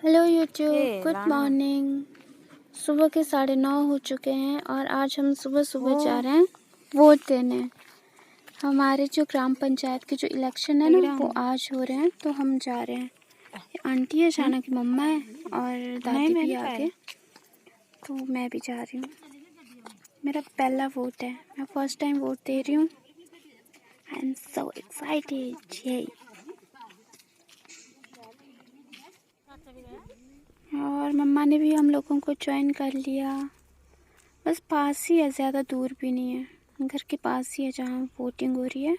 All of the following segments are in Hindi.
Hello YouTube, good morning. सुबह के 9:30 हो चुके हैं और आज हम सुबह सुबह जा रहे हैं वोट देने। हमारे जो ग्राम पंचायत के जो इलेक्शन है ना वो आज हो रहे हैं, तो हम जा रहे हैं। आंटी है, शाना की मम्मा है और दादी भी आगे, तो मैं भी जा रही हूँ। मेरा पहला वोट है, मैं फर्स्ट टाइम वोट दे रही हूँ। I am so excited. ये और मम्मा ने भी हम लोगों को ज्वाइन कर लिया। बस पास ही है, ज़्यादा दूर भी नहीं है, घर के पास ही है जहाँ वोटिंग हो रही है।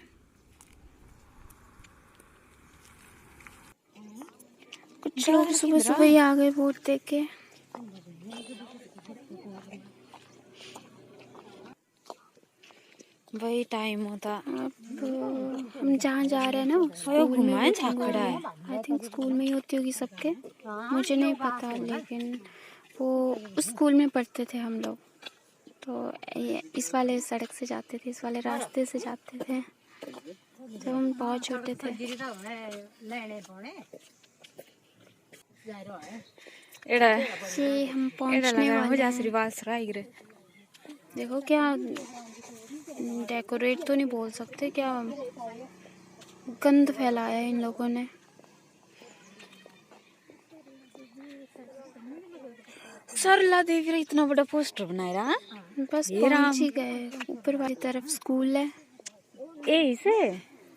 कुछ लोग सुबह सुबह ही आ गए वोट दे के। वही टाइम होता। अब हम जहाँ जा रहे हैं ना स्कूल में वोटिंग हो रही है। आई थिंक स्कूल में ही होती होगी सबके, मुझे नहीं पता, लेकिन वो उस स्कूल में पढ़ते थे हम लोग, तो इस वाले सड़क से जाते थे, इस वाले रास्ते से जाते थे जब हम बहुत छोटे थे। ये हम पहुंचने वाले हैं। देखो क्या डेकोरेट तो नहीं बोल सकते, क्या गंद फैलाया है इन लोगों ने। सरला देवी रे इतना बड़ा पोस्टर बनाया रहा। बस पहुंच ही गए। ऊपर वाली तरफ स्कूल है,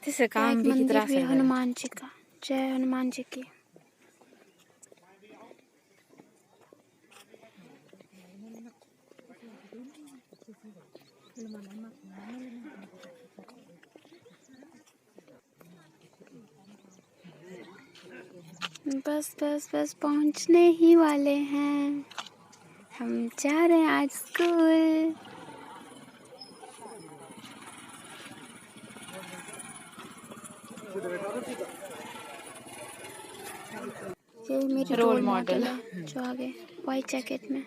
से काम भी मंदिर भी हनुमान जी का। जय हनुमान जी की। बस बस बस पहुंचने ही वाले हैं। हम जा रहे हैं आज स्कूल। ये मेरी रोल मॉडल है जो आगे वाइट जैकेट में।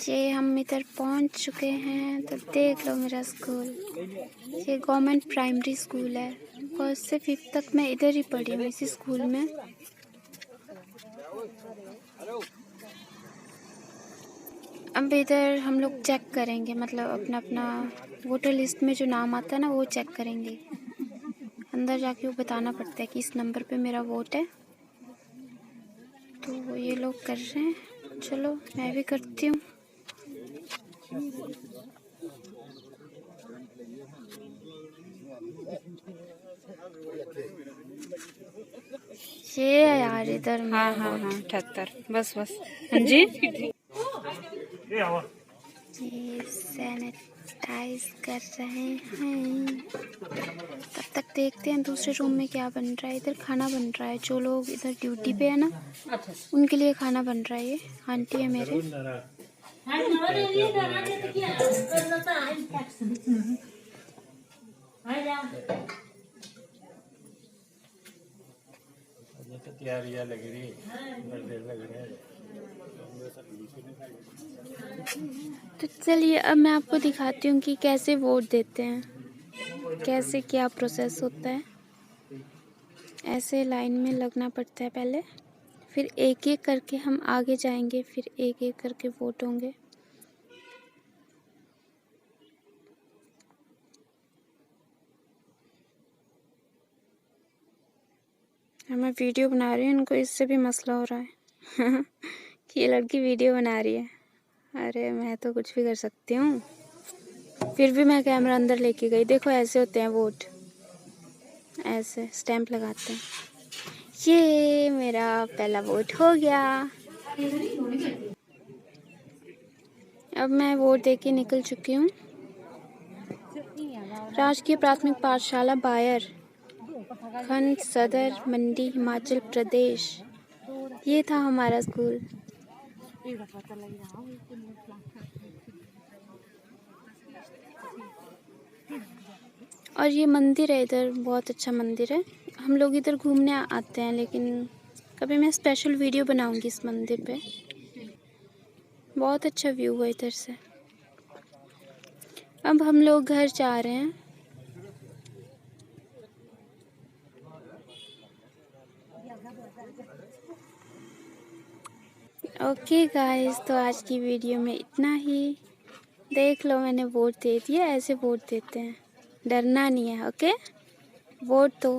ये हम इधर पहुंच चुके हैं, तो देख लो मेरा स्कूल। ये गवर्नमेंट प्राइमरी स्कूल है। फर्स्ट से 5th तक मैं इधर ही पढ़ी हूँ, इसी स्कूल में। अब इधर हम लोग चेक करेंगे, मतलब अपना अपना वोटर लिस्ट में जो नाम आता है ना वो चेक करेंगे। अंदर जाके वो बताना पड़ता है कि इस नंबर पे मेरा वोट है, तो ये लोग कर रहे हैं। चलो मैं भी करती हूँ। ये यार इधर हाँ 78 बस हाँ जी। ये सैनिटाइज कर रहे हैं। तब तक देखते हैं दूसरे रूम में क्या बन रहा है। इधर खाना बन रहा है, जो लोग इधर ड्यूटी पे है ना उनके लिए खाना बन रहा है। ये आंटी है मेरे। तैयारियां लग रही है। तो चलिए अब मैं आपको दिखाती हूँ कि कैसे वोट देते हैं, कैसे क्या प्रोसेस होता है। ऐसे लाइन में लगना पड़ता है पहले, फिर एक एक करके हम आगे जाएंगे, फिर एक एक करके वोट होंगे। मैं वीडियो बना रही हूँ, उनको इससे भी मसला हो रहा है कि ये लड़की वीडियो बना रही है। अरे मैं तो कुछ भी कर सकती हूँ, फिर भी मैं कैमरा अंदर लेके गई। देखो ऐसे होते हैं वोट, ऐसे स्टैंप लगाते हैं। ये मेरा पहला वोट हो गया। अब मैं वोट देके निकल चुकी हूँ। राजकीय प्राथमिक पाठशाला बायर, खंड सदर, मंडी, हिमाचल प्रदेश। ये था हमारा स्कूल। और ये मंदिर है इधर, बहुत अच्छा मंदिर है। हम लोग इधर घूमने आते हैं, लेकिन कभी मैं स्पेशल वीडियो बनाऊंगी इस मंदिर पे। बहुत अच्छा व्यू है इधर से। अब हम लोग घर जा रहे हैं। ओके गाइस, तो आज की वीडियो में इतना ही। देख लो मैंने वोट दे दिया, ऐसे वोट देते हैं, डरना नहीं है। ओके, वोट दो।